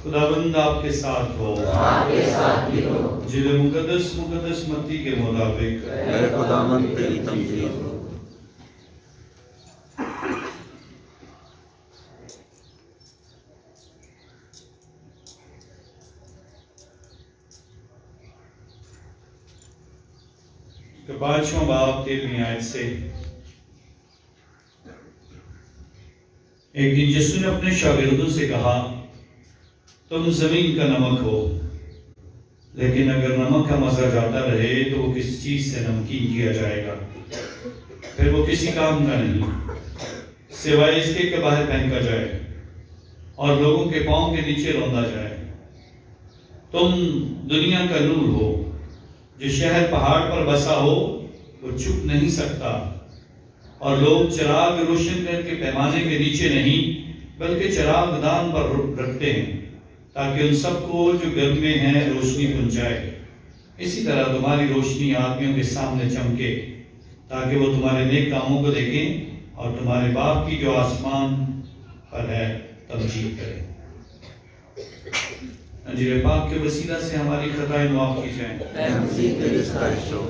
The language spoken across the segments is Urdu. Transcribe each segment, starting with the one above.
خداوند آپ کے ساتھ ہو، آپ کے ساتھ بھی ہو۔ انجیل مقدس متی کے مطابق۔ اے خداوند تیری تمجید ہو۔ کہ 5واں باب 13ویں آیت سے، ایک دن یسوع نے اپنے شاگردوں سے کہا، تم زمین کا نمک ہو، لیکن اگر نمک کا مزہ جاتا رہے تو وہ کس چیز سے نمکین کیا جائے گا؟ پھر وہ کسی کام کا نہیں، سوائے اس کے کہ باہر پھینکا جائے اور لوگوں کے پاؤں کے نیچے روندا جائے۔ تم دنیا کا نور ہو۔ جو شہر پہاڑ پر بسا ہو وہ چھپ نہیں سکتا، اور لوگ چراغ روشن کر کے پیمانے کے نیچے نہیں بلکہ چراغ دان پر رکھتے ہیں، تاکہ ان سب کو جو گھر میں ہیں روشنی پہنچائے۔ اسی طرح تمہاری روشنی آدمیوں کے سامنے چمکے، تاکہ وہ تمہارے نیک کاموں کو دیکھیں اور تمہارے باپ کی جو آسمان پر ہے تمجید کریں۔ انجیل پاک کے وسیلہ سے ہماری خطائیں معاف کی جائیں۔ اے مسیح تیری ستائش ہو۔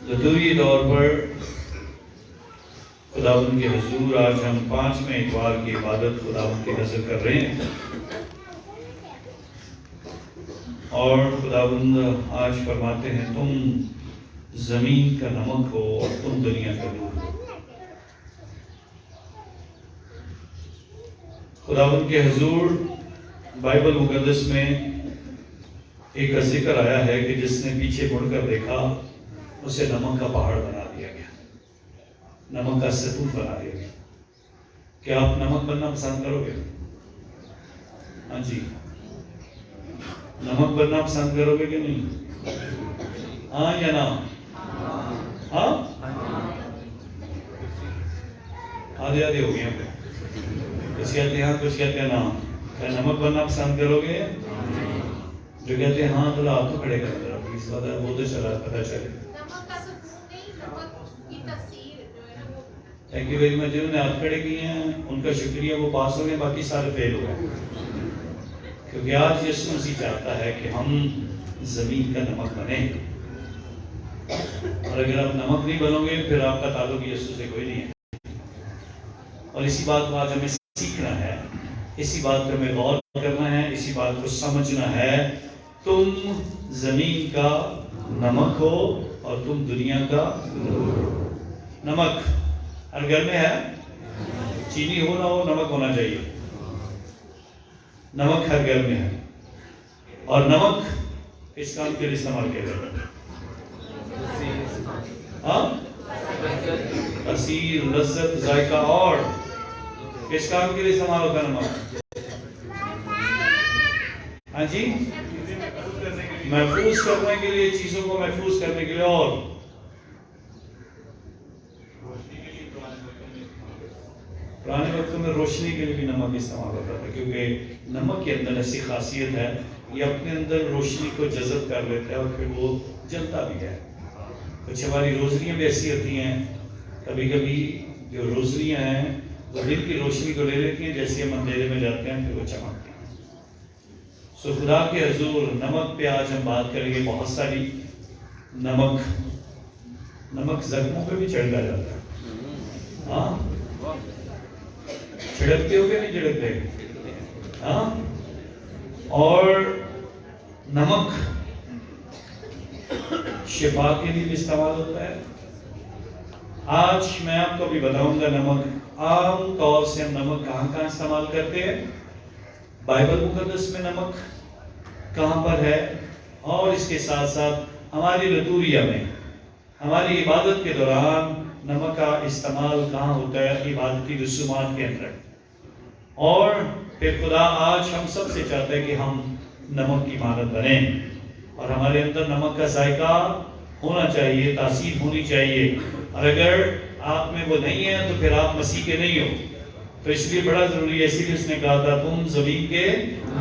لطوری طور پر خداوند کے حضور آج ہم 5ویں اتوار کی عبادت خداوند کی نذر کر رہے ہیں، اور خداوند آج فرماتے ہیں تم زمین کا نمک ہو اور تم دنیا کا نور ہو۔ خداوند کے حضور بائبل مقدس میں ایک کا ذکر آیا ہے کہ جس نے پیچھے مڑ کر دیکھا اسے نمک کا پہاڑ بنا دیا گیا، نمک کا ستون بنا دیا گیا۔ کیا آپ نمک بننا پسند کرو گے؟ ہاں جی، نمک بننا پسند کرو گے کہ نہیں؟ ہاں یا نا؟ ہاں آدھے آدھے ہو گئے، کچھ کہتے ہیں ہاں، کچھ کہتے ہیں نا۔ کیا نمک بننا پسند کرو گے؟ جو کہتے ہیں ہاں تو آپ تو کھڑے کر دو، اس بات وہ تو چلا پتہ چلے۔ Thank you very much. جنہوں نے ہاتھ کھڑے کیے ہیں ان کا شکریہ، وہ پاس ہو گئے، باقی سارے فیل ہو گئے، کیونکہ آج یسوع مسیح چاہتا ہے کہ ہم زمین کا نمک بنیں، اور اگر آپ نمک نہیں بنو گے پھر آپ کا تعلق یسوع سے کوئی نہیں ہے۔ اور اسی بات کو آج ہمیں سیکھنا ہے، اسی بات پر ہمیں غور کرنا ہے، اسی بات کو سمجھنا ہے۔ تم زمین کا نمک ہو اور تم دنیا کا نور ہو۔ نمک ہر گھر میں ہے، چینی ہو نہ ہو نمک ہونا چاہیے۔ نمک ہر گھر میں ہے، اور نمک کس کام کے لیے استعمال کیا جاتا ہے؟ ہاں، تاثیر، لذت، ذائقہ، اور کس کام کے لیے استعمال ہوتا ہے نمک؟ ہاں جی، محفوظ کرنے کے لیے، چیزوں کو محفوظ کرنے کے لیے، اور پرانے وقتوں میں روشنی کے لیے بھی نمک استعمال ہوتا تھا، کیونکہ نمک کے اندر ایسی خاصیت ہے یہ اپنے اندر روشنی کو جذب کر لیتا ہے اور پھر وہ جلتا بھی ہے۔ کچھ ہماری روزنیاں بھی ایسی ہوتی ہیں، کبھی کبھی جو روزنیاں ہیں وہ دن کی روشنی کو لے لیتی ہیں، جیسے ہم اندھیرے میں جاتے ہیں پھر وہ چمکتی ہیں۔ سو خدا کے حضور نمک پہ آج ہم بات کریں گے۔ بہت ساری نمک زخموں پہ بھی چھڑکا جاتا ہے۔ ہاں، چھڑکتے ہو کہ نہیں چھڑکتے؟ ہاں، اور نمک شفا کے لیے بھی استعمال ہوتا ہے۔ آج میں آپ کو بھی بتاؤں گا نمک عام طور سے ہم نمک کہاں کہاں استعمال کرتے ہیں، بائبل مقدس میں نمک کہاں پر ہے، اور اس کے ساتھ ساتھ ہماری لطوریہ میں، ہماری عبادت کے دوران نمک کا استعمال کہاں ہوتا ہے، عبادتی رسومات کے اندر۔ اور پھر خدا آج ہم سب سے چاہتا ہے کہ ہم نمک کی مانند بنیں، اور ہمارے اندر نمک کا ذائقہ ہونا چاہیے، تاثیر ہونی چاہیے، اور اگر آپ میں وہ نہیں ہے تو پھر آپ مسیح کے نہیں ہو۔ تو اس لیے بڑا ضروری ہے، اسی لیے اس نے کہا تھا تم زمین کے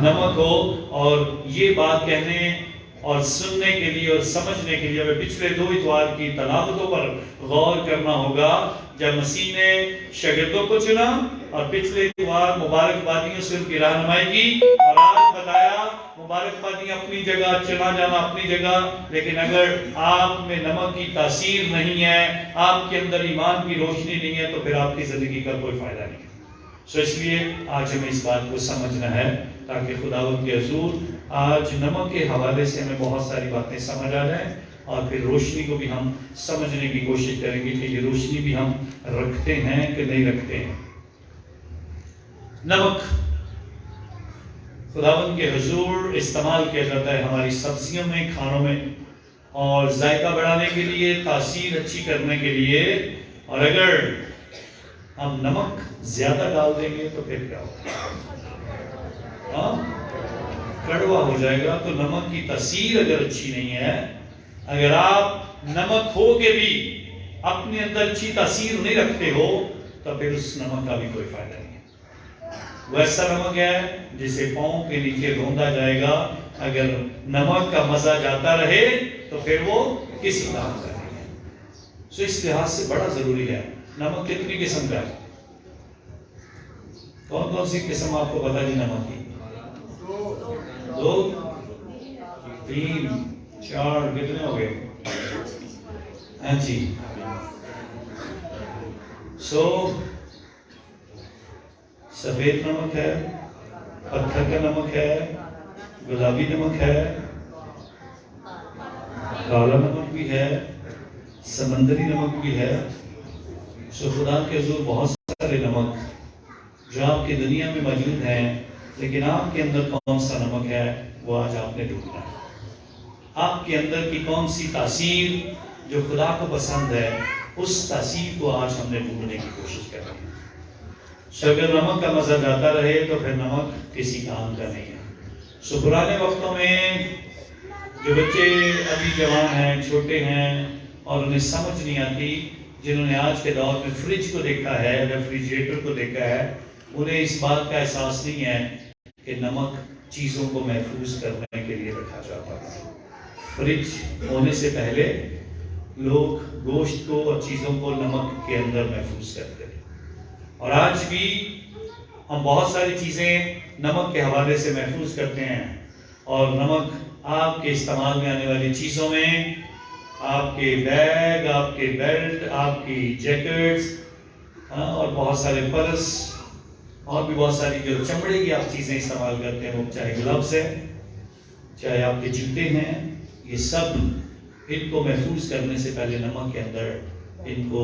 نمک ہو، اور یہ بات کہنے اور سننے کے لیے اور سمجھنے کے لیے ہمیں پچھلے 2 اتوار کی تلاوتوں پر غور کرنا ہوگا، جب مسیح نے شاگردوں کو چنا اور پچھلے اتوار مبارکبادیوں سے ان کی رہنمائی کی، اور آج بتایا مبارکبادیاں اپنی جگہ، چنا جانا اپنی جگہ، لیکن اگر آپ میں نمک کی تاثیر نہیں ہے، آپ کے اندر ایمان کی روشنی نہیں ہے، تو پھر آپ کی زندگی کا کوئی فائدہ نہیں ہے۔ اس لیے آج ہمیں اس بات کو سمجھنا ہے تاکہ خداوند کے حضور آج نمک کے حوالے سے ہمیں بہت ساری باتیں سمجھ آ جائیں، اور پھر روشنی کو بھی ہم سمجھنے کی کوشش کریں گے کہ یہ روشنی بھی ہم رکھتے ہیں کہ نہیں رکھتے ہیں۔ نمک خداوند کے حضور استعمال کیا جاتا ہے ہماری سبزیوں میں، کھانوں میں، اور ذائقہ بڑھانے کے لیے، تاثیر اچھی کرنے کے لیے۔ اور اگر ہم نمک زیادہ ڈال دیں گے تو پھر کیا ہوگا؟ کڑوا ہو جائے گا۔ تو نمک کی تاثیر اگر اچھی نہیں ہے، اگر آپ نمک ہو کے بھی اپنے اندر اچھی تاثیر نہیں رکھتے ہو، تو پھر اس نمک کا بھی کوئی فائدہ نہیں ہے۔ وہ ایسا نمک ہے جسے پاؤں کے نیچے روندا جائے گا، اگر نمک کا مزہ جاتا رہے تو پھر وہ کسی کام کا نہیں ہے۔ سو اس لحاظ سے بڑا ضروری ہے۔ نمک کتنی قسم کا ہے؟ کون کون سی قسم آپ کو پتا جی نمک کی؟ 2 3 4 کتنے ہو گئے؟ ہاں جی، سفید نمک ہے، پتھر کا نمک ہے، گلابی نمک ہے، کالا نمک بھی ہے، سمندری نمک بھی ہے۔ خدا کے حضور بہت سارے نمک جو آپ کی دنیا میں موجود ہیں، لیکن آپ کے اندر کون سا نمک ہے وہ آج آپ نے ڈھونڈنا ہے۔ آپ کے اندر کی کون سی تاثیر جو خدا کو پسند ہے، اس تاثیر کو آج ہم نے ڈھونڈنے کی کوشش کر رہے ہیں۔ اگر نمک کا مزہ جاتا رہے تو پھر نمک کسی کام کا نہیں ہے۔ پرانے وقتوں میں جو بچے ابھی جوان ہیں، چھوٹے ہیں، اور انہیں سمجھ نہیں آتی، جنہوں نے آج کے دور میں فریج کو دیکھا ہے، ریفریجریٹر کو دیکھا ہے، انہیں اس بات کا احساس نہیں ہے کہ نمک چیزوں کو محفوظ کرنے کے لیے رکھا جاتا ہے۔ فریج ہونے سے پہلے لوگ گوشت کو اور چیزوں کو نمک کے اندر محفوظ کرتے ہیں، اور آج بھی ہم بہت ساری چیزیں نمک کے حوالے سے محفوظ کرتے ہیں۔ اور نمک آپ کے استعمال میں آنے والی چیزوں میں، آپ کے بیگ، آپ کے بیلٹ، آپ کی جیکٹس، اور بہت سارے پرس، اور بھی بہت ساری جو چمڑے کی آپ چیزیں استعمال کرتے ہیں، وہ چاہے گلوز ہے، چاہے آپ کے جوتے ہیں، یہ سب ان کو محفوظ کرنے سے پہلے نمک کے اندر ان کو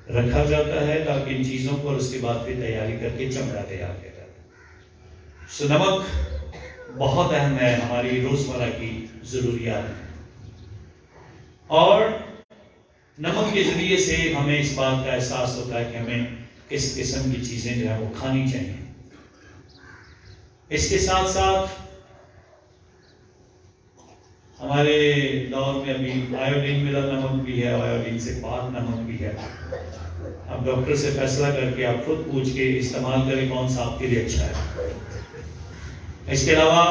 رکھا جاتا ہے، تاکہ ان چیزوں کو اور اس کے بعد پھر تیاری کر کے چمڑا تیار کیا جاتا ہے۔ نمک بہت اہم ہے ہماری روزمرہ کی ضروریات میں، اور نمک کے ذریعے سے ہمیں اس بات کا احساس ہوتا ہے کہ ہمیں کس قسم کی چیزیں جو ہے وہ کھانی چاہیے۔ اس کے ساتھ ساتھ ہمارے دور میں ابھی آیوڈین ملا نمک بھی ہے، آیوڈین سے پاک نمک بھی ہے۔ اب ڈاکٹر سے فیصلہ کر کے آپ خود پوچھ کے استعمال کریں کون سا آپ کے لیے اچھا ہے۔ اس کے علاوہ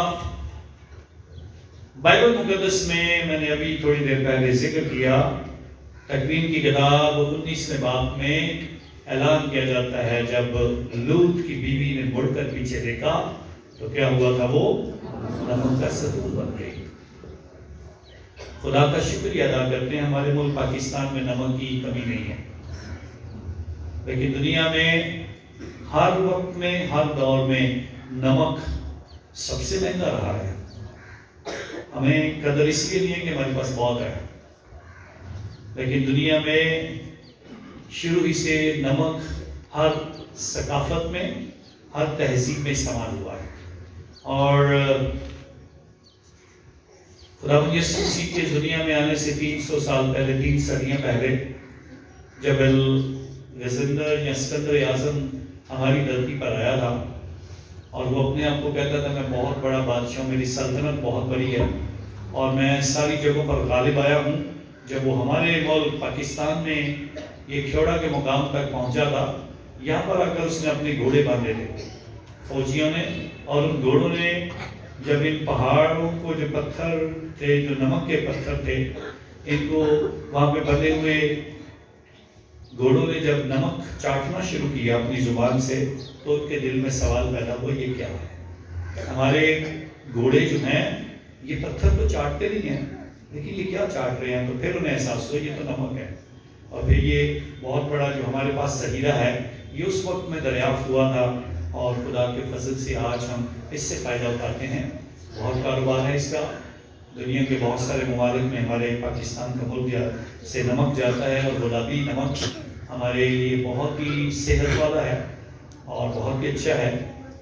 بائبل مقدس میں نے ابھی تھوڑی دیر پہلے ذکر کیا، تکوین کی کتاب 19ویں باب میں اعلان کیا جاتا ہے، جب لوط کی بیوی نے مڑ کر پیچھے دیکھا تو کیا ہوا تھا؟ وہ نمک کا ستون بن گئی۔ خدا کا شکریہ ادا کرتے ہیں، ہمارے ملک پاکستان میں نمک کی کمی نہیں ہے، لیکن دنیا میں ہر وقت میں، ہر دور میں نمک سب سے مہنگا رہا ہے۔ ہمیں قدر اس لیے نہیں ہے کہ ہمارے پاس بہت ہے، لیکن دنیا میں شروع ہی سے نمک ہر ثقافت میں، ہر تہذیب میں استعمال ہوا ہے۔ اور خداوند یسوع مسیح کے دنیا میں آنے سے 300 سال پہلے، 3 صدیاں پہلے، جب الغزندر یا اسکندر اعظم ہماری دھرتی پر آیا تھا، اور وہ اپنے آپ کو کہتا تھا میں بہت بڑا بادشاہ ہوں، میری سلطنت بہت بڑی ہے اور میں ساری جگہوں پر غالب آیا ہوں۔ جب وہ ہمارے ملک پاکستان میں یہ کھیوڑا کے مقام تک پہنچا تھا، یہاں پر آ کر اس نے اپنے گھوڑے باندھے تھے فوجیوں نے، اور ان گھوڑوں نے جب ان پہاڑوں کو جو پتھر تھے، جو نمک کے پتھر تھے، ان کو وہاں پہ بندے ہوئے گھوڑوں نے جب نمک چاٹنا شروع کیا اپنی زبان سے، تو ان کے دل میں سوال پیدا ہوا، یہ کیا ہے؟ ہمارے گھوڑے جو ہیں یہ پتھر تو چاٹتے نہیں ہیں، لیکن یہ کیا چاٹ رہے ہیں؟ تو پھر انہیں احساس ہوا یہ تو نمک ہے۔ اور پھر یہ بہت بڑا جو ہمارے پاس ذخیرہ ہے، یہ اس وقت میں دریافت ہوا تھا، اور خدا کے فضل سے آج ہم اس سے فائدہ اٹھاتے ہیں۔ بہت کاروبار ہے اس کا، دنیا کے بہت سارے ممالک میں ہمارے پاکستان کا ملک سے نمک جاتا ہے، اور گلابی نمک ہمارے لیے بہت ہی صحت والا ہے اور بہت ہی اچھا ہے۔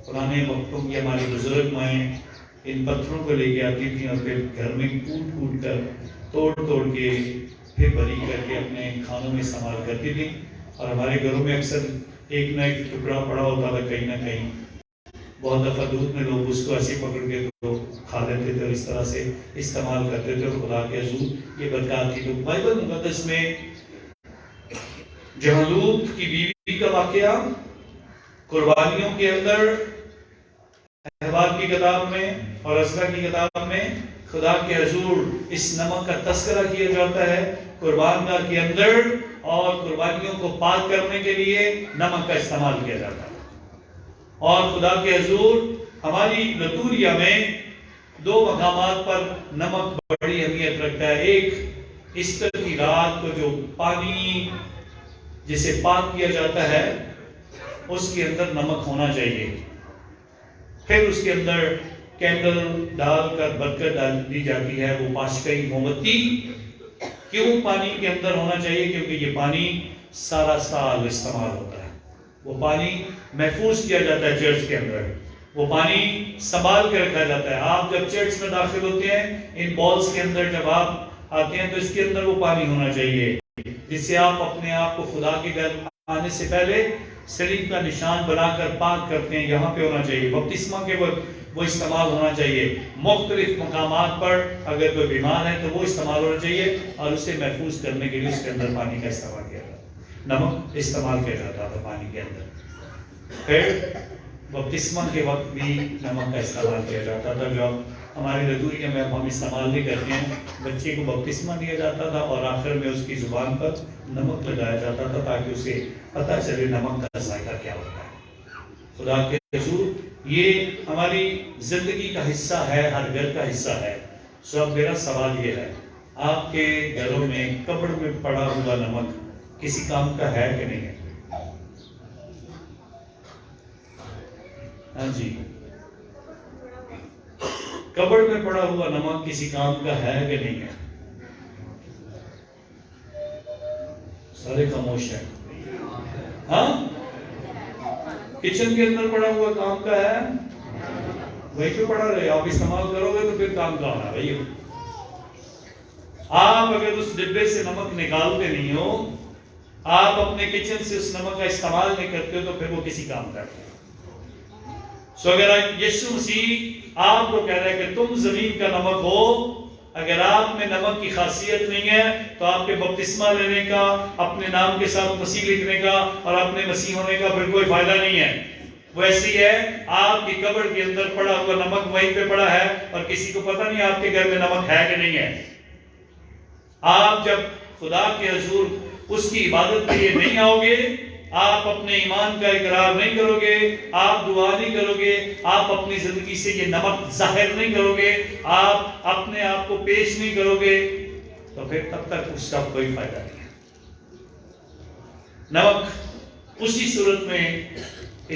پرانے وقتوں کی ہماری بزرگ مائیں ان پتھروں کو لے کے آتی تھیں، اور پھر گھر میں کوٹ کوٹ کر توڑ توڑ کے پھر بریک کر کے اپنے کھانوں میں استعمال کرتی تھیں، اور ہمارے گھروں میں اکثر ایک نہ ایک ٹکڑا پڑا ہوتا تھا کہیں نہ کہیں۔ بہت دفعہ دودھ میں لوگ اس کو ایسے پکڑ کے تو کھا لیتے تھے، اور اس طرح سے استعمال کرتے تھے، اور خدا کے حضور یہ برکات تھی۔ تو بائبل مقدس میں جہاں لوط کی بیوی کا واقعہ قربانیوں کے اندر احوال کی کتاب میں اور عزرا کی کتاب میں خدا کے حضور اس نمک کا تذکرہ کیا جاتا ہے قربان گاہ کے اندر، اور قربانیوں کو پاک کرنے کے لیے نمک کا استعمال کیا جاتا ہے۔ اور خدا کے حضور ہماری لتوریا میں دو مقامات پر نمک بڑی اہمیت رکھتا ہے۔ ایک ایسٹر کی رات کو جو پانی جسے پاک کیا جاتا ہے اس کے اندر نمک ہونا چاہیے، پھر اس کے اندر کینڈل ڈال کر برکت ڈال دی جاتی ہے، وہ پاشکئی موم بتی۔ کیوں پانی کے اندر ہونا چاہیے؟ کیونکہ یہ پانی سارا سال استعمال ہوتا ہے، وہ پانی محفوظ کیا جاتا ہے چرچ کے اندر، وہ پانی سنبھال کے رکھا جاتا ہے۔ آپ جب چرچ میں داخل ہوتے ہیں، ان بالز کے اندر جب آپ آتے ہیں تو اس کے اندر وہ پانی ہونا چاہیے جس سے آپ اپنے آپ کو خدا کے گھر آنے سے پہلے صلیب کا نشان بنا کر پاک کرتے ہیں، یہاں پہ ہونا چاہیے۔ بپتسمہ کے وقت وہ استعمال ہونا چاہیے۔ مختلف مقامات پر اگر کوئی بیمار ہے تو وہ استعمال ہونا چاہیے، اور اسے محفوظ کرنے کے لیے اس کے اندر پانی کا استعمال کیا جاتا ہے، نمک استعمال کیا جاتا تھا پانی کے اندر۔ پھر بپتسمہ کے وقت بھی نمک کا استعمال کیا جاتا تھا، جو ہماری لتوریا میں ہم استعمال نہیں کرتے ہیں۔ بچے کو بپتسمہ دیا جاتا تھا، اور آخر میں اس کی زبان پر نمک لگایا جاتا تھا تاکہ اسے پتہ چلے نمک کا ذائقہ کیا ہوتا ہے۔ خدا کے حضور یہ ہماری زندگی کا حصہ ہے، ہر گھر کا حصہ ہے۔ سو اب میرا سوال یہ ہے، آپ کے گھروں میں کبڑ میں پڑا ہوا نمک کسی کام کا ہے کہ نہیں ہے؟ ہاں جی، کبڑ میں پڑا ہوا نمک کسی کام کا ہے کہ نہیں ہے؟ سارے خاموش ہیں۔ ہاں، کچن کے اندر پڑا ہوا کام کا ہے، وہیں پہ پڑا رہے، آپ استعمال کرو گے تو پھر کام کا ہونا بھائی۔ آپ اگر اس ڈبے سے نمک نکالتے نہیں ہو، آپ اپنے کچن سے اس نمک کا استعمال نہیں کرتے ہو، تو پھر وہ کسی کام کا ہے۔ سو اگر یسوع مسیح آپ کو کہہ رہے ہیں کہ تم زمین کا نمک ہو، اگر آپ میں نمک کی خاصیت نہیں ہے تو آپ کے بپتسمہ لینے کا، اپنے نام کے ساتھ مسیح لکھنے کا اور اپنے مسیح ہونے کا پھر کوئی فائدہ نہیں ہے۔ وہ ایسی ہے، آپ کی قبر کے اندر پڑا ہوا نمک وہیں پہ پڑا ہے، اور کسی کو پتہ نہیں آپ کے گھر میں نمک ہے کہ نہیں ہے۔ آپ جب خدا کے حضور اس کی عبادت کے لیے نہیں آؤ گے، آپ اپنے ایمان کا اقرار نہیں کرو گے، آپ دعا نہیں کرو گے، آپ اپنی زندگی سے یہ نمک ظاہر نہیں کرو گے، آپ اپنے آپ کو پیش نہیں کرو گے، تو پھر تب تک اس کا کوئی فائدہ نہیں ہے۔ نمک اسی صورت میں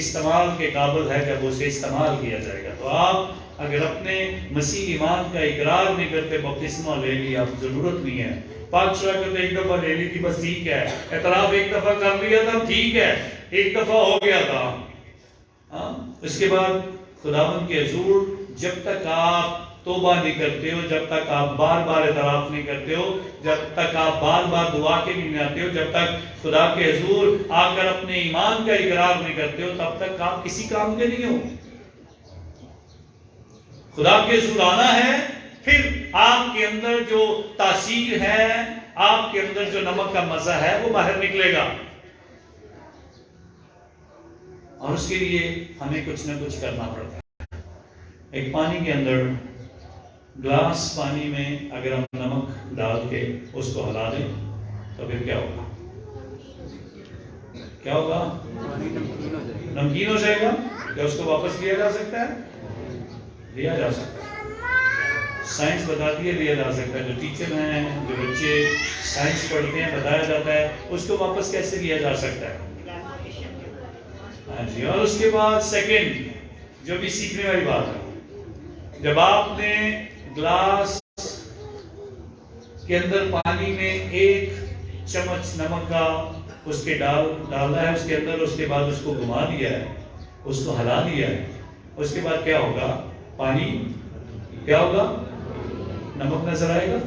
استعمال کے قابل ہے جب اسے استعمال کیا جائے گا۔ تو آپ اگر اپنے مسیح ایمان کا اقرار نہیں کرتے، بپتسمہ لے لی، اب ضرورت نہیں ہے۔ پاک شرح کرتے ایک دفعہ لے لی تھی بس ٹھیک ہے، اعتراف ایک دفعہ کر لیا تھا ٹھیک ہے، ایک دفعہ ہو گیا تھا۔ اس کے بعد خداوند کے حضور جب تک آپ توبہ نہیں کرتے ہو، جب تک آپ بار بار اعتراف نہیں کرتے ہو، جب تک آپ بار بار دعا کے لیے نہیں آتے ہو، جب تک خدا کے حضور آ کر اپنے ایمان کا اقرار نہیں کرتے ہو، تب تک آپ کسی کام کے نہیں ہو۔ خدا کے حضور آنا ہے، پھر آپ کے اندر جو تاثیر ہے، آپ کے اندر جو نمک کا مزہ ہے وہ باہر نکلے گا، اور اس کے لیے ہمیں کچھ نہ کچھ کرنا پڑتا ہے۔ ایک پانی کے اندر گلاس پانی میں اگر ہم نمک ڈال کے اس کو ہلا دیں تو پھر کیا ہوگا؟ کیا ہوگا؟ نمکین ہو جائے گا. کیا اس کو واپس لیا جا سکتا ہے؟ لیا جا سکتا ہے. سائنس بتاتی ہے لیا جا سکتا ہے. جو ٹیچر ہیں، جو بچے سائنس پڑھتے ہیں، بتایا جاتا ہے اس کو واپس کیسے لیا جا سکتا ہے. ہاں جی. اور اس کے بعد سیکنڈ جو بھی سیکھنے والی بات ہے، جب آپ نے گلاس کے اندر پانی میں 1 چمچ نمک کا اس کے ڈالا ہے اس کے اندر، اس کے بعد اس کو گھما دیا ہے، اس کو ہلا دیا ہے، اس کے بعد کیا ہوگا؟ پانی کیا ہوگا؟ نمک نظر آئے گا.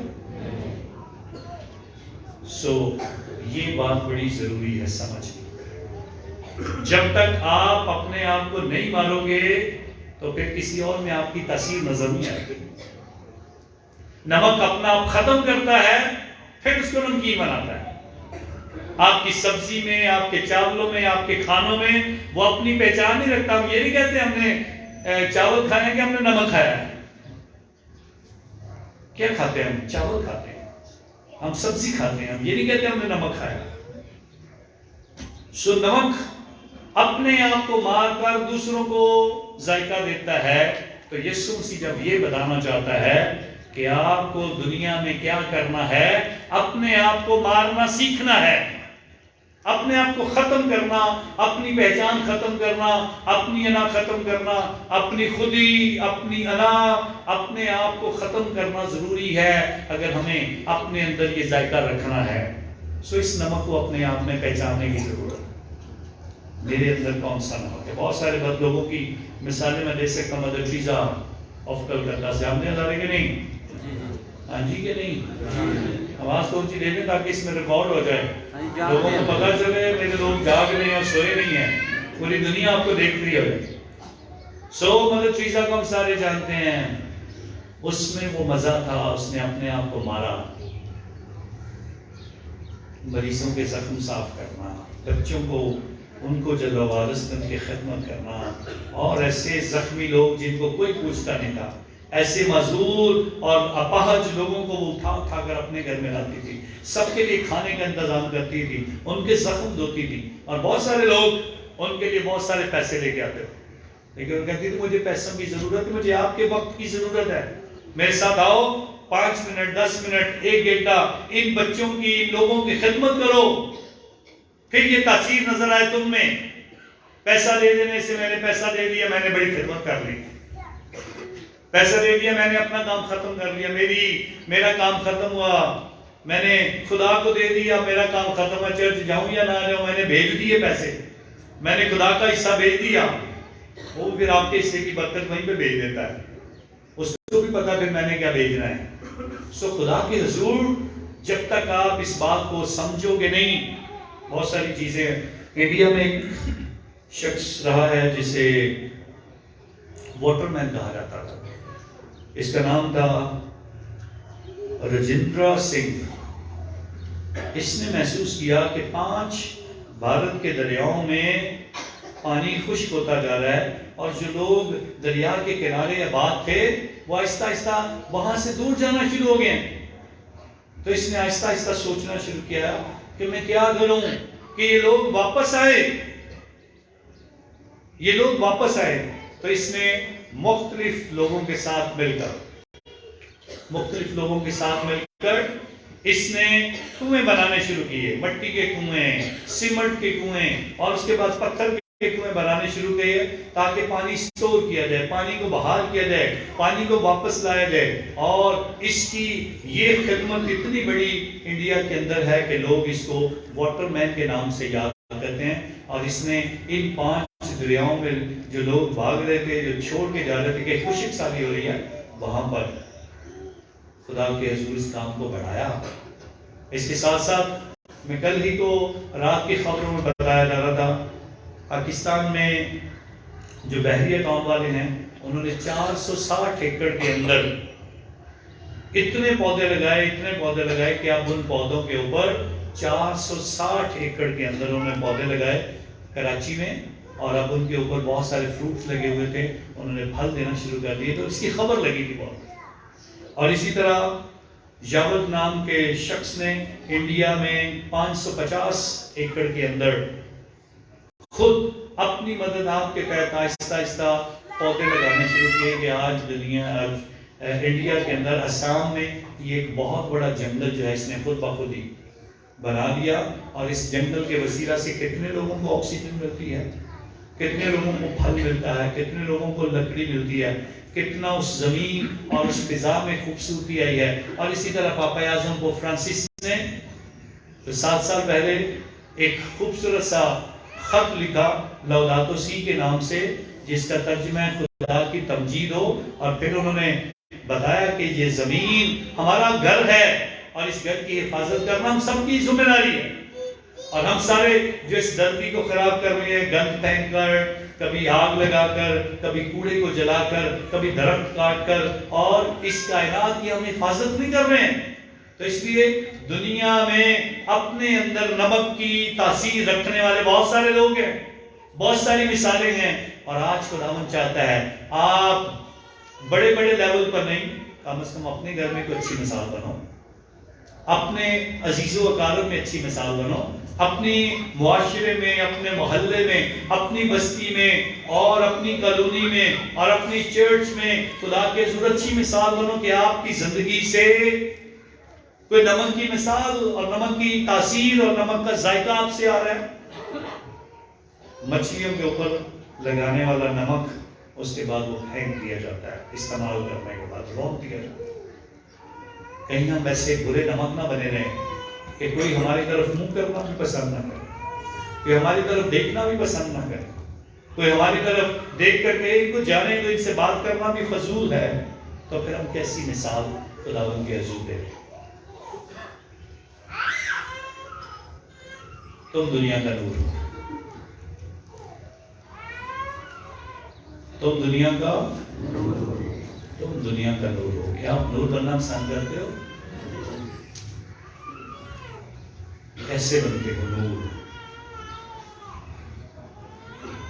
یہ بات بڑی ضروری ہے سمجھنا. جب تک آپ اپنے آپ کو نہیں مارو گے تو پھر کسی اور میں آپ کی تاثیر نظر نہیں آئے گی. نمک اپنا آپ ختم کرتا ہے، پھر اس کو نمکین بناتا ہے. آپ کی سبزی میں، آپ کے چاولوں میں، آپ کے کھانوں میں وہ اپنی پہچان نہیں رکھتا. ہم یہ نہیں کہتے ہم نے چاول کھائے کہ ہم نے نمک کھایا ہے. کیا کھاتے ہیں ہم؟ چاول کھاتے ہیں، ہم سبزی کھاتے ہیں. ہم یہ نہیں کہتے ہم نے نمک کھایا. نمک اپنے آپ کو مار کر دوسروں کو ذائقہ دیتا ہے. تو یسوع مسیح جب یہ بتانا چاہتا ہے کہ آپ کو دنیا میں کیا کرنا ہے، اپنے آپ کو مارنا سیکھنا ہے، اپنے آپ کو ختم کرنا، اپنی پہچان ختم کرنا، اپنی انا ختم کرنا، اپنی خودی، اپنی انا، اپنے آپ کو ختم کرنا ضروری ہے اگر ہمیں اپنے اندر یہ ذائقہ رکھنا ہے. اس نمک کو اپنے آپ میں پہچاننے کی ضرورت ہے. میرے اندر کون سا نمک ہے؟ بہت سارے بد لوگوں کی مثالیں میں دے سکتا ہوں. مدر ٹریزا آف کلکتہ سے آپ نے ہزارے کہ نہیں؟ ہاں جی کہ نہیں؟ آواز تو اونچی دے دیں تاکہ اس میں ریکارڈ ہو جائے، لوگوں کو پتا چلے میرے لوگ جاگ رہے ہیں اور سوئے نہیں ہیں، پوری دنیا آپ کو دیکھ رہی ہے. مدر ٹریزا کو ہم سارے جانتے ہیں. اس میں وہ مزہ تھا، اس نے اپنے آپ کو مارا. مریضوں کے زخم صاف کرنا، بچوں کو ان کو جلوہ وارث کی خدمت کرنا، اور ایسے زخمی لوگ جن کو کوئی پوچھتا نہیں تھا، ایسے معذور اور اپاہج لوگوں کو وہ اٹھا کر اپنے گھر میں لاتی تھی. سب کے لیے کھانے کا انتظام کرتی تھی، ان کے زخم دھوتی تھی. اور بہت سارے لوگ ان کے لیے بہت سارے پیسے لے کے آتے تھے، لیکن وہ کہتی تھی مجھے پیسوں کی ضرورت ہے، مجھے آپ کے وقت کی ضرورت ہے. میرے ساتھ آؤ، 5 منٹ 10 منٹ 1 گھنٹہ ان بچوں کی، ان لوگوں کی خدمت کرو، پھر یہ تاثیر نظر آئے تم میں. پیسہ دے دینے سے، میں نے پیسہ دے دیا، میں نے بڑی خدمت کر لی، پیسہ دے دیا، میں نے اپنا کام ختم کر لیا، میرا کام ختم ہوا، میں نے خدا کو دے دیا، میرا کام ختم ہوا. چرچ جاؤں یا نہ جاؤں، میں نے بھیج دیے پیسے، میں نے خدا کا حصہ بھیج دیا. وہ پھر آپ کے حصے کی برکت وہیں پہ بھیج دیتا ہے، اس کو بھی پتا پھر میں نے کیا بھیجنا ہے. خدا کے حضور جب تک آپ اس بات کو سمجھو گے نہیں، بہت ساری چیزیں. انڈیا میں ایک شخص رہا ہے جسے واٹر مین کہا جاتا تھا. اس کا نام تھا رجندرا سنگھ. اس نے محسوس کیا کہ 5 بھارت کے دریاؤں میں پانی خشک ہوتا جا رہا ہے، اور جو لوگ دریا کے کنارے آباد تھے وہ آہستہ آہستہ وہاں سے دور جانا شروع ہو گئے. تو اس نے آہستہ آہستہ سوچنا شروع کیا کہ میں کیا کروں کہ یہ لوگ واپس آئے، یہ لوگ واپس آئے. تو اس نے مختلف لوگوں کے ساتھ مل کر اس نے کنویں بنانے شروع کیے، مٹی کے کنویں، سیمنٹ کے کنویں، اور اس کے بعد پتھر کے کنویں بنانے شروع کیے تاکہ پانی سٹور کیا جائے، پانی کو بحال کیا جائے، پانی کو واپس لایا جائے. اور اس کی یہ خدمت اتنی بڑی انڈیا کے اندر ہے کہ لوگ اس کو واٹر مین کے نام سے یاد کرتے ہیں. اور اس نے ان 5 دریاؤں میں جو لوگ بھاگ رہے تھے، جو چھوڑ کے جا رہے تھے کہ خشک سالی ہو رہی ہے، وہاں پر خدا کے حضور اس کام کو بڑھایا. اس کے ساتھ ساتھ میں کل ہی کو رات کی خبروں میں بتایا جا رہا تھا، پاکستان میں جو بحریہ قوم والے ہیں انہوں نے 460 ایکڑ کے اندر اتنے پودے لگائے کہ اب ان پودوں کے اوپر 460 ایکڑ کے اندر انہوں نے پودے لگائے. کراچی میں اور اب ان کے اوپر بہت سارے فروٹس لگے ہوئے تھے، انہوں نے پھل دینا شروع کر دیے، تو اس کی خبر لگی تھی بہت۔ اور اسی طرح جاوید نام کے شخص نے انڈیا میں 550 ایکڑ کے اندر خود اپنی مدد آپ کے تحت آہستہ آہستہ پودے لگانے شروع کیے کہ آج انڈیا کے اندر آسام میں یہ ایک بہت بڑا جنگل جو ہے اس نے خود بخود ہی بنا دیا، اور اس جنگل کے وسیلہ سے کتنے لوگوں کو آکسیجن ملتی ہے، کتنے لوگوں کو پھل ملتا ہے، کتنے لوگوں کو لکڑی ملتی ہے، کتنا اس زمین اور اس فضا میں خوبصورتی آئی ہے۔ اور اسی طرح پاپا اعظم پوپ فرانسس نے 7 سال پہلے ایک خوبصورت سا خط لکھا لوداتو سی کے نام سے، جس کا ترجمہ ہے خدا کی تمجید ہو، اور پھر انہوں نے بتایا کہ یہ زمین ہمارا گھر ہے اور اس گھر کی حفاظت کرنا ہم سب کی ذمہ داری ہے، اور ہم سارے جو اس دھرتی کو خراب کر رہے ہیں، گند پھینک کر، کبھی آگ لگا کر، کبھی کوڑے کو جلا کر، کبھی درخت کاٹ کر، اور اس کائنات کی ہم حفاظت نہیں کر رہے ہیں۔ تو اس لیے دنیا میں اپنے اندر نمک کی تاثیر رکھنے والے بہت سارے لوگ ہیں، بہت ساری مثالیں ہیں، اور آج خداوند چاہتا ہے آپ بڑے بڑے لیول پر نہیں، کم از کم اپنے گھر میں کوئی اچھی مثال بنو، اپنے عزیز و اقارب میں اچھی مثال بنو، اپنی معاشرے میں، اپنے محلے میں، اپنی بستی میں، اور اپنی کالونی میں، اور اپنی چرچ میں خدا کے حضور اچھی مثال بنو کہ آپ کی زندگی سے کوئی نمک کی مثال اور نمک کی تاثیر اور نمک کا ذائقہ آپ سے آ رہا ہے۔ مچھلیوں کے اوپر لگانے والا نمک اس کے بعد وہ پھینک دیا جاتا ہے، استعمال کرنے کے بعد رونق دیا جاتا ہے۔ کہیں ہم ویسے برے نمک نہ بنے رہیں کہ کوئی ہماری طرف منہ کرنا بھی پسند نہ کرے، کوئی ہماری طرف دیکھنا بھی پسند نہ کرے، کوئی ہماری طرف دیکھ کر کے ان کو جانے تو ان سے بات کرنا بھی فضول ہے، تو پھر ہم کیسی مثال خداوند کے حضور دیں؟ تم دنیا کا نور ہو، تم دنیا کا نور ہو۔ کیا آپ نور بننا پسند کرتے ہو؟ کیسے بنتے ہو نور؟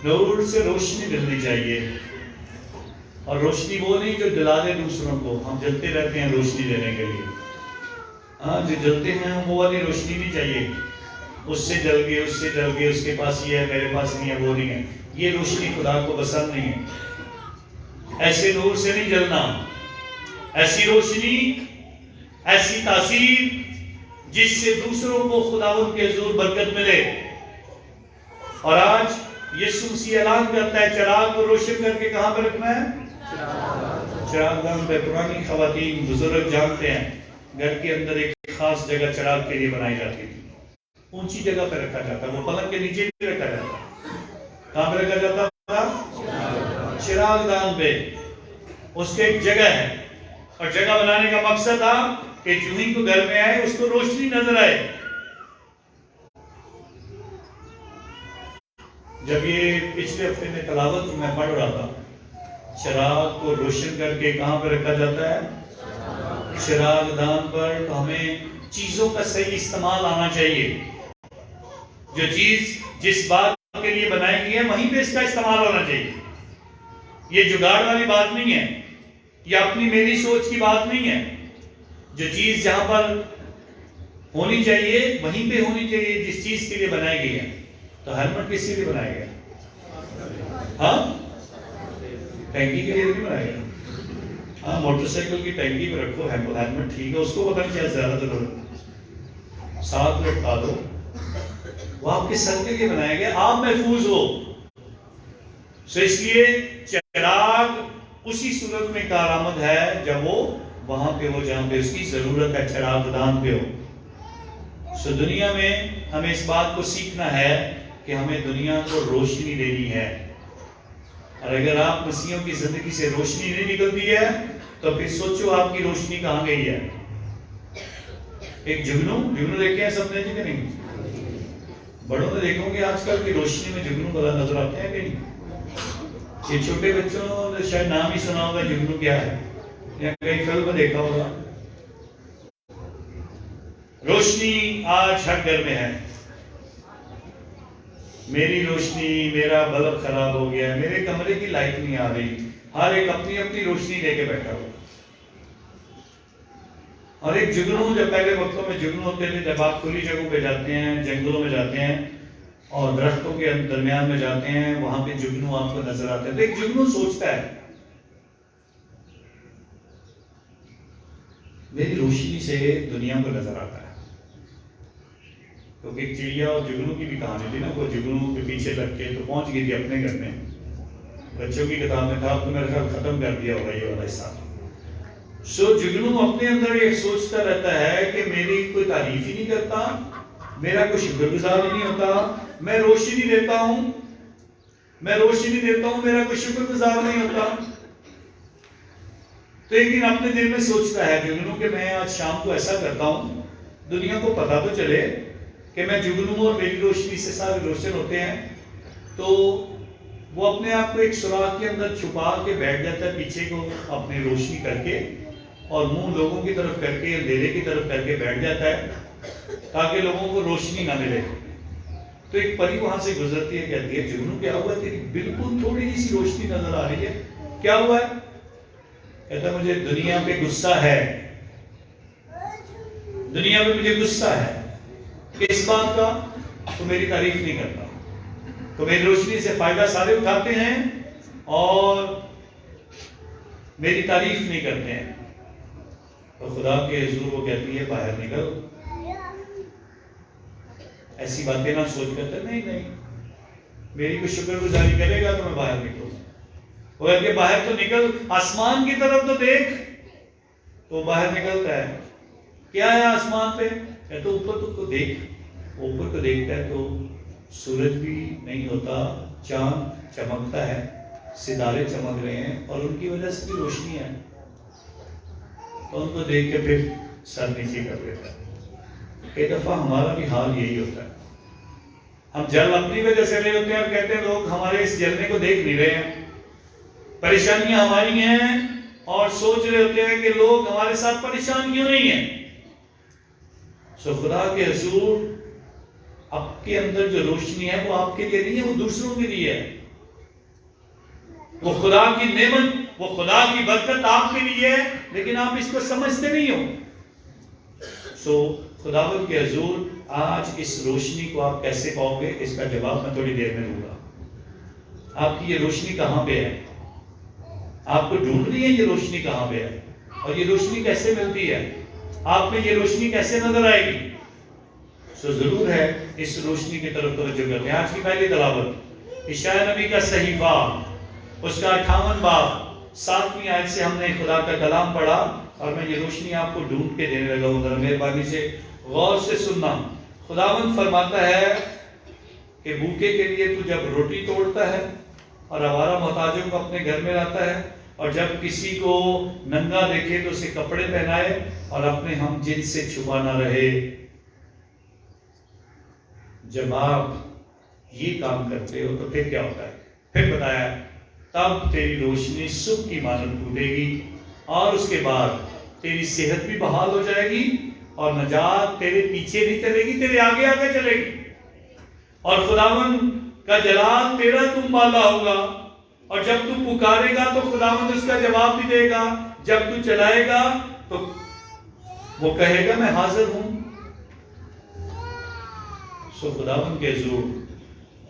نور سے روشنی ملنی چاہیے، اور روشنی وہ نہیں جو جلا دے دوسروں کو۔ ہم جلتے رہتے ہیں روشنی دینے کے لیے، ہاں جو جلتے ہیں وہ والی روشنی نہیں چاہیے، اس سے جل گئے، اس سے جل گئے، اس کے پاس یہ ہے میرے پاس نہیں ہے، وہ نہیں ہے، یہ روشنی خدا کو پسند نہیں ہے۔ ایسے نور سے نہیں جلنا، ایسی روشنی، ایسی تاثیر جس سے دوسروں کو خداوند کے حضور برکت ملے۔ اور آج یسوع مسیح اعلان کرتا ہے چراغ کو روشن کر کے کہاں پر رکھنا ہے؟ چراغ دان پہ۔ پرانی خواتین بزرگ جانتے ہیں گھر کے اندر ایک خاص جگہ چراغ کے لیے بنائی جاتی تھی، اونچی جگہ پہ رکھا جاتا، وہ پلنگ کے نیچے بھی رکھا جاتا۔ کہاں پہ رکھا جاتا تھا؟ چراغ دان پہ۔ اس کے ایک جگہ ہے، اور جگہ بنانے کا مقصد تھا کہ جو ہی کو گھر میں آئے اس کو روشنی نظر آئے۔ جب یہ پچھلے ہفتے میں تلاوت میں پڑھ رہا تھا، چراغ کو روشن کر کے کہاں پہ رکھا جاتا ہے؟ چراغ دان پر۔ تو ہمیں چیزوں کا صحیح استعمال آنا چاہیے، جو چیز جس بات کے لیے بنائی گئی ہے وہیں پہ اس کا استعمال ہونا چاہیے۔ یہ جگاڑ والی بات نہیں ہے، یہ اپنی میری سوچ کی بات نہیں ہے۔ جو چیز جہاں پر ہونی چاہیے وہیں پہ ہونی چاہیے جس چیز کے لیے بنائی گئی ہے۔ تو ہیلمٹ کس کے لیے بنایا گیا؟ ہاں، ٹینکی کے لیے نہیں بنایا گیا۔ ہاں، موٹر سائیکل کی ٹینکی پہ رکھو ہیلمٹ، ٹھیک ہے، اس کو پتہ نہیں کیا زیادہ ضرورت، ساتھ لٹکا دو، وہ آپ کے سر کے لیے بنایا گیا، آپ محفوظ ہو۔ سو اس لیے چراغ اسی صورت میں کارآمد ہے جب وہ وہاں پہ ہو جہاں پہ اس کی ضرورت ہے، چراغ دان پہ ہو۔ سو دنیا میں ہمیں اس بات کو سیکھنا ہے کہ ہمیں دنیا کو روشنی دینی ہے، اور اگر آپ مسیحیوں کی زندگی سے روشنی نہیں نکلتی ہے تو پھر سوچو آپ کی روشنی کہاں گئی ہے۔ ایک جگنو دیکھے ہیں سب نے جی کہ نہیں؟ بڑوں نے دیکھو گے آج کل کی روشنی میں جگنو بڑا نظر آتے ہیں کہ نہیں؟ یہ چھوٹے بچوں نے شاید نام ہی سنا ہوگا جگنو کیا ہے، یا کئی فلم میں دیکھا ہوگا۔ روشنی آج ہر گھر میں ہے، میری روشنی، میرا بلب خراب ہو گیا ہے، میرے کمرے کی لائٹ نہیں آ رہی، ہر ایک اپنی اپنی روشنی لے کے بیٹھا ہوا۔ اور ایک جگنو، جب پہلے وقتوں میں جگنو ہوتے تھے، جب آپ کھلی جگہوں پہ جاتے ہیں، جنگلوں میں جاتے ہیں اور درختوں کے درمیان میں جاتے ہیں، وہاں پہ جگنو آپ کو نظر آتے ہیں، تو ایک جگنو سوچتا ہے میری روشنی سے دنیا کو نظر آتا ہے۔ کیونکہ ایک چڑیا اور جگنو کی بھی کہانی تھی نا، وہ جگنو کے پیچھے لگ کے تو پہنچ گئی تھی اپنے گھر میں، بچوں کی کتاب میں تھا، اب تو میرے خیال ختم کر دیا ہوگا یہ والا حصہ۔ سو جگنو اپنے اندر یہ سوچتا رہتا ہے کہ میری کوئی تعریف ہی نہیں کرتا، میرا کوئی شکر گزار ہی نہیں ہوتا، میں روشنی دیتا ہوں، میں روشنی دیتا ہوں، میرا کوئی شکر گزار نہیں ہوتا۔ تو ایک دن اپنے دل میں سوچتا ہے جگنو کہ میں آج شام کو ایسا کرتا ہوں، دنیا کو پتا تو چلے کہ میں جگنو ہوں اور میری روشنی سے سارے روشن ہوتے ہیں۔ تو وہ اپنے آپ کو ایک سوراخ کے اندر چھپا کے بیٹھ جاتا ہے پیچھے کو اپنی روشنی کر کے، اور منہ لوگوں کی طرف کر کے، اندھیرے کی طرف کر کے بیٹھ جاتا ہے تاکہ لوگوں کو روشنی نہ ملے۔ تو ایک پری وہاں سے گزرتی ہے، کہتی ہے جگنو کیا ہوا، تیری بالکل تھوڑی سی روشنی نظر آ رہی ہے، کیا ہوا ہے؟ کہتا ہے مجھے دنیا پہ غصہ ہے، دنیا پہ مجھے غصہ ہے، کس بات کا؟ تو میری تعریف نہیں کرتا، تو میری روشنی سے فائدہ سارے اٹھاتے ہیں اور میری تعریف نہیں کرتے ہیں۔ تو خدا کے حضور وہ کہتی ہے باہر نکل، ایسی باتیں نہ سوچ کرتا، نہیں نہیں میری کوئی شکر گزاری کرے گا تو میں باہر نکلوں۔ وہ کہتی ہے باہر تو نکل، آسمان کی طرف تو دیکھ۔ تو باہر نکلتا ہے، کیا ہے آسمان پہ؟ کہتا اوپر تو دیکھ۔ اوپر کو دیکھتا ہے تو سورج بھی نہیں ہوتا، چاند چمکتا ہے، ستارے چمک رہے ہیں اور ان کی وجہ سے بھی روشنی ہے۔ تو ان کو دیکھ کے پھر سر نیچے کر دیتا ہے۔ کئی دفعہ ہمارا بھی حال یہی ہوتا ہے، ہم جل اپنی وجہ سے رہے ہوتے ہیں اور کہتے ہیں لوگ ہمارے اس جلنے کو دیکھ نہیں رہے ہیں، پریشانیاں ہماری ہیں اور سوچ رہے ہوتے ہیں کہ لوگ ہمارے ساتھ پریشان کیوں نہیں ہیں۔ سو خدا کے حضور آپ کے اندر جو روشنی ہے وہ آپ کے لیے نہیں ہے، وہ دوسروں کے لیے ہے۔ وہ خدا کی نعمت، وہ خدا کی برکت آپ کے لیے ہے، لیکن آپ اس کو سمجھتے نہیں ہو۔ سو خداوند کے حضور آج اس روشنی کو آپ کیسے پاؤ گے، اس کا جواب میں تھوڑی دیر میں دوں گا۔ آپ کی یہ روشنی کہاں پہ ہے؟ آپ کو ڈھونڈنی ہے یہ روشنی کہاں پہ ہے، اور یہ روشنی کیسے ملتی ہے، آپ میں یہ روشنی کیسے نظر آئے گی؟ سو ضرور ہے اس روشنی کی طرف توجہ کرتے ہیں۔ آج کی پہلی تلاوت اشعیاء نبی کا صحیفہ، اس کا 58 باب 7ویں آیت سے ہم نے خدا کا کلام پڑھا، اور میں یہ روشنی آپ کو ڈھونڈ کے دینے لگا ہوں۔ ذرا مہربانی سے غور سے سننا۔ خداوند فرماتا ہے کہ بھوکے کے لیے تو جب روٹی توڑتا ہے اور آوارہ محتاجوں کو اپنے گھر میں لاتا ہے، اور جب کسی کو ننگا دیکھے تو اسے کپڑے پہنائے اور اپنے ہم جنس سے چھپا نہ رہے۔ جب آپ یہ کام کرتے ہو تو پھر کیا ہوتا ہے؟ پھر بتایا تب تیری روشنی صبح کی مانند پھوٹے گی، اور اس کے بعد تیری صحت بھی بحال ہو جائے گی، اور نجات تیرے پیچھے نہیں چلے گی، تیرے آگے آگے چلے گی، اور خداوند کا جلال تیرا تم بالا ہوگا، اور جب تو پکارے گا تو خداوند اس کا جواب بھی دے گا، جب تو چلائے گا تو وہ کہے گا میں حاضر ہوں۔ سو خداوند کے حضور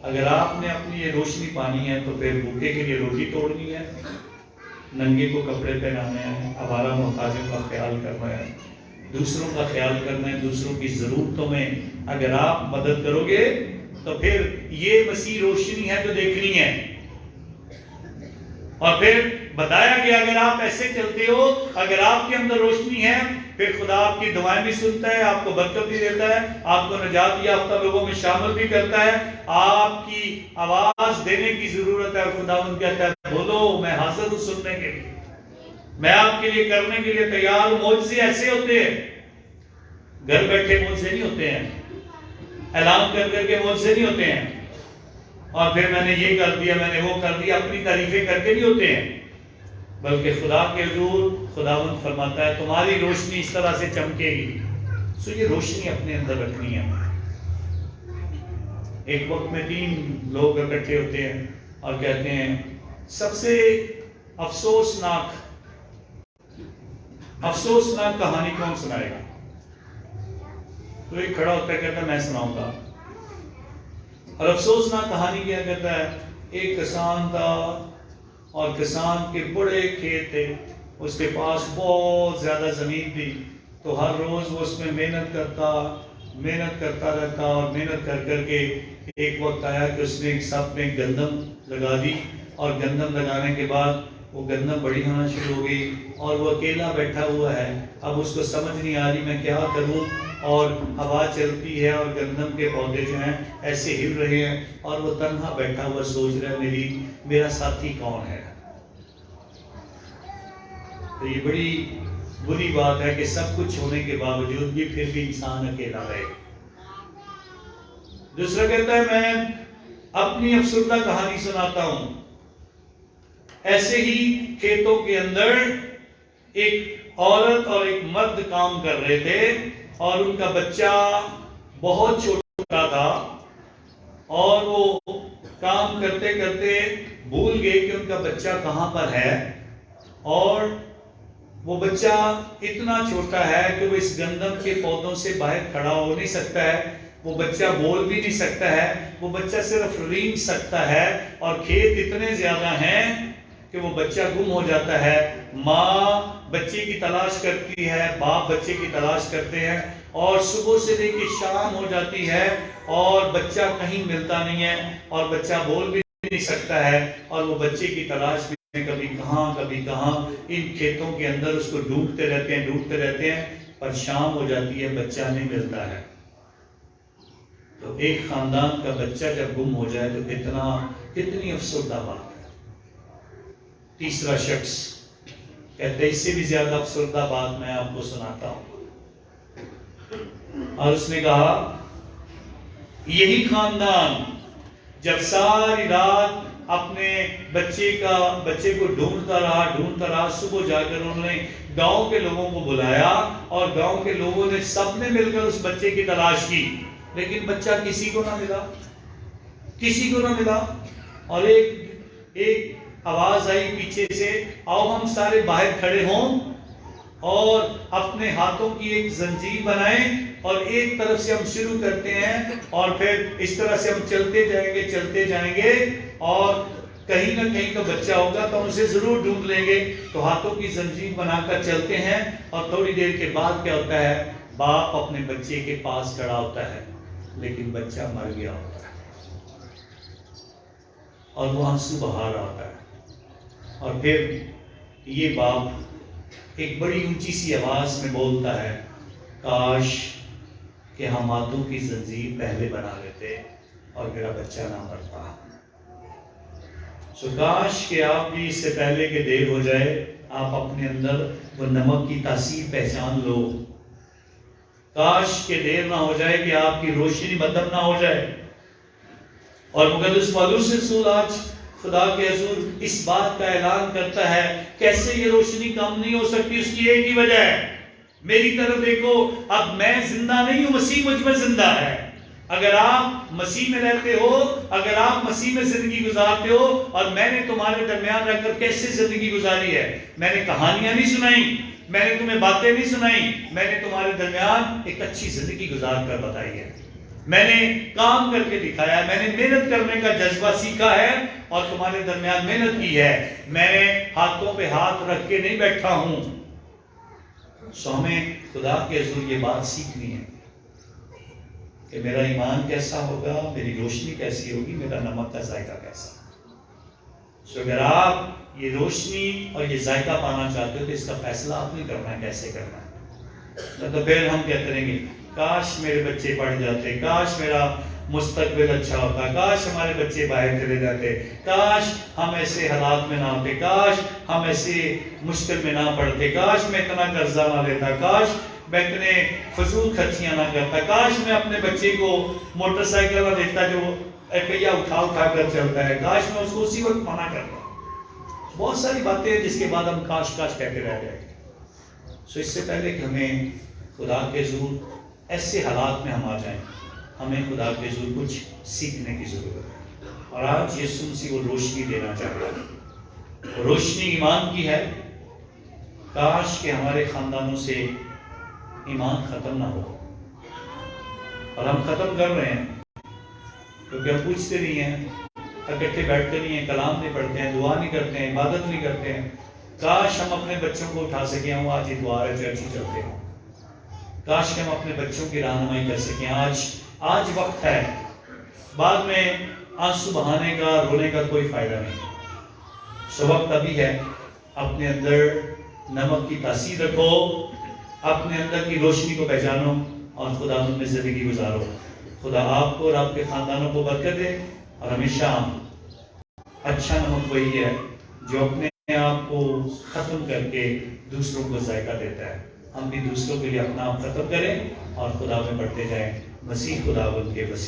اگر آپ نے اپنی یہ روشنی پانی ہے تو پھر بھوکے کے لیے روٹی توڑنی ہے، ننگے کو کپڑے پہنانے ہیں، آوارہ محتاجوں کا خیال کرنا ہے، دوسروں کا خیال کرنا ہے، دوسروں کی ضرورتوں میں اگر آپ مدد کرو گے تو پھر یہ مسیح روشنی ہے جو دیکھنی ہے۔ اور پھر بتایا کہ اگر آپ ایسے چلتے ہو، اگر آپ کے اندر روشنی ہے، پھر خدا آپ کی دعائیں بھی سنتا ہے، آپ کو برکت بھی دیتا ہے، آپ کو نجات یافتہ لوگوں میں شامل بھی کرتا ہے۔ آپ کی آواز دینے کی ضرورت ہے، اور خداوند کہتا ہے بولو میں حاضر ہوں سننے کے لیے، میں آپ کے لیے کرنے کے لیے تیار ہوں۔ معجزے ایسے ہوتے ہیں، گھر بیٹھے معجزے نہیں ہوتے ہیں، اعلان کر کر کے معجزے نہیں ہوتے ہیں، اور پھر میں نے یہ کر دیا، میں نے وہ کر دیا، اپنی تعریفیں کر کے نہیں ہوتے ہیں، بلکہ خدا کے حضور خداوند فرماتا ہے تمہاری روشنی اس طرح سے چمکے گی۔ سو یہ روشنی اپنے اندر رکھنی ہے، ایک وقت میں 3 لوگ اکٹھے ہوتے ہیں اور کہتے ہیں سب سے افسوسناک کہانی کون سنائے گا؟ تو ایک کھڑا ہوتا ہے کہتا ہے میں سناؤں گا. اور افسوسناک کہانی کیا کہتا ہے؟ ایک کسان تھا اور کسان کے بڑے کھیت تھے، اس کے پاس بہت زیادہ زمین تھی، تو ہر روز وہ اس میں محنت کرتا رہتا اور محنت کر کے ایک وقت آیا کہ اس نے ایک سب میں گندم لگا دی، اور گندم لگانے کے بعد وہ گندم بڑی ہونا شروع ہو گئی اور وہ اکیلا بیٹھا ہوا ہے. اب اس کو سمجھ نہیں آ رہی میں کیا کروں، اور ہوا چلتی ہے اور گندم کے پودے جو ہیں ایسے ہل رہے ہیں اور وہ تنہا بیٹھا ہوا سوچ رہا ہے میرا ساتھی کون ہے. تو یہ بڑی بری بات ہے کہ سب کچھ ہونے کے باوجود بھی پھر بھی انسان اکیلا رہے. دوسرا کہتا ہے میں اپنی افسردہ کہانی سناتا ہوں. ایسے ہی کھیتوں کے اندر ایک عورت اور ایک مرد کام کر رہے تھے اور ان کا بچہ بہت چھوٹا تھا، اور وہ کام کرتے کرتے بھول گئے کہ ان کا بچہ کہاں پر ہے، اور وہ بچہ اتنا چھوٹا ہے کہ وہ اس گندم کے پودوں سے باہر کھڑا ہو نہیں سکتا ہے، وہ بچہ بول بھی نہیں سکتا ہے، وہ بچہ صرف رینگ سکتا ہے، اور کھیت اتنے زیادہ ہیں کہ وہ بچہ گم ہو جاتا ہے. ماں بچے کی تلاش کرتی ہے، باپ بچے کی تلاش کرتے ہیں، اور صبح سے لے کے شام ہو جاتی ہے اور بچہ کہیں ملتا نہیں ہے، اور بچہ بول بھی نہیں سکتا ہے، اور وہ بچے کی تلاش میں کبھی کہاں ان کھیتوں کے اندر اس کو ڈھونڈتے رہتے ہیں، پر شام ہو جاتی ہے بچہ نہیں ملتا ہے. تو ایک خاندان کا بچہ جب گم ہو جائے تو کتنی افسردہ بات ہے. تیسرا شخص کہتے ہیں اس سے بھی زیادہ افسردہ بات میں آپ کو سناتا ہوں. اور اس نے کہا یہی خاندان جب ساری رات اپنے بچے کو ڈھونڈتا رہا، صبح جا کر انہوں نے گاؤں کے لوگوں کو بلایا اور گاؤں کے لوگوں نے سب نے مل کر اس بچے کی تلاش کی، لیکن بچہ کسی کو نہ ملا. اور ایک آواز آئی پیچھے سے، آؤ ہم سارے باہر کھڑے ہوں اور اپنے ہاتھوں کی ایک زنجیر بنائیں اور ایک طرف سے ہم شروع کرتے ہیں اور پھر اس طرح سے ہم چلتے جائیں گے اور کہیں نہ کہیں تو بچہ ہوگا تو ہم اسے ضرور ڈھونڈ لیں گے. تو ہاتھوں کی زنجیر بنا کر چلتے ہیں اور تھوڑی دیر کے بعد کیا ہوتا ہے، باپ اپنے بچے کے پاس کھڑا ہوتا ہے لیکن بچہ مر گیا ہوتا ہے اور وہ آنسو بہا رہا ہوتا ہے. اور پھر یہ باپ ایک بڑی اونچی سی آواز میں بولتا ہے کاش کہ ہم ہاتھوں کی زنجیر پہلے بنا لیتے اور میرا بچہ نہ مرتا. کاش کہ آپ بھی اس سے پہلے کہ دیر ہو جائے آپ اپنے اندر وہ نمک کی تاثیر پہچان لو. کاش کہ دیر نہ ہو جائے کہ آپ کی روشنی مدھم نہ ہو جائے. اور مقدس پالوس رسول آج خدا کے حضور اس بات کا اعلان کرتا ہے کیسے یہ روشنی کم نہیں ہو سکتی. اس کی ایک ہی وجہ ہے، میری طرف دیکھو، اب میں زندہ نہیں ہوں، مسیح مجھ میں زندہ ہے. اگر آپ مسیح میں رہتے ہو، اگر آپ مسیح میں زندگی گزارتے ہو، اور میں نے تمہارے درمیان رہ کر کیسے زندگی گزاری ہے، میں نے کہانیاں نہیں سنائی، میں نے تمہیں باتیں نہیں سنائی، میں نے تمہارے درمیان ایک اچھی زندگی گزار کر بتائی ہے. میں نے کام کر کے دکھایا ہے، میں نے محنت کرنے کا جذبہ سیکھا ہے اور تمہارے درمیان محنت کی ہے. میں نے ہاتھوں پہ ہاتھ رکھ کے نہیں بیٹھا ہوں. ہمیں خدا کے حضور یہ بات سیکھنی ہے کہ میرا ایمان کیسا ہوگا، میری روشنی کیسی ہوگی، میرا نمک کا ذائقہ کیسا. اگر آپ یہ روشنی اور یہ ذائقہ پانا چاہتے ہو تو اس کا فیصلہ آپ نے کرنا ہے کیسے کرنا ہے. تو پھر ہم کیا کریں گے، کاش میرے بچے پڑھ جاتے، کاش میرا مستقبل اچھا ہوتا، کاش ہمارے بچے باہر چلے جاتے، کاش ہم ایسے حالات میں نہ ہوتے، کاش ہم ایسے مشکل میں نہ پڑتے، کاش میں اتنا قرضہ نہ لیتا، کاش میں اتنے فضول خرچیاں نہ کرتا، کاش میں اپنے بچے کو موٹر سائیکل نہ دیتا جو پہیا اٹھا کر چلتا ہے، کاش میں اس کو اسی وقت منع کرتا. بہت ساری باتیں ہیں جس کے بعد ہم کاش کہتے رہ جائیں. اس سے پہلے کہ ہمیں خدا کے حضور ایسے حالات میں ہم آ جائیں، ہمیں خدا کے ضرور کچھ سیکھنے کی ضرورت ہے، اور آج یسوع مسیح وہ روشنی دینا چاہتا ہے۔ وہ روشنی ایمان کی ہے۔ کاش کہ ہمارے خاندانوں سے ایمان ختم نہ ہو، اور ہم ختم کر رہے ہیں کیونکہ ہم پوچھتے نہیں ہیں، اکٹھے بیٹھتے نہیں ہیں، کلام نہیں پڑھتے ہیں، دعا نہیں کرتے ہیں، عبادت نہیں کرتے ہیں۔ کاش ہم اپنے بچوں کو اٹھا سکیں، ہم آج اتوار ہے چرچ ہی چلتے ہیں۔ کاش کہ ہم اپنے بچوں کی رہنمائی کر سکیں۔ آج وقت ہے، بعد میں آنسو بہانے کا، رونے کا کوئی فائدہ نہیں۔ سو وقت ابھی ہے، اپنے اندر نمک کی تاثیر رکھو، اپنے اندر کی روشنی کو پہچانو اور خدا میں زندگی گزارو۔ خدا آپ کو اور آپ کے خاندانوں کو برکت دے، اور ہمیشہ اچھا نمک وہی ہے جو اپنے آپ کو ختم کر کے دوسروں کو ذائقہ دیتا ہے۔ ہم بھی دوسروں کے لیے اپنا آپ ختم کریں اور خدا میں بڑھتے جائیں۔ مسیح خداوند کے وسیلے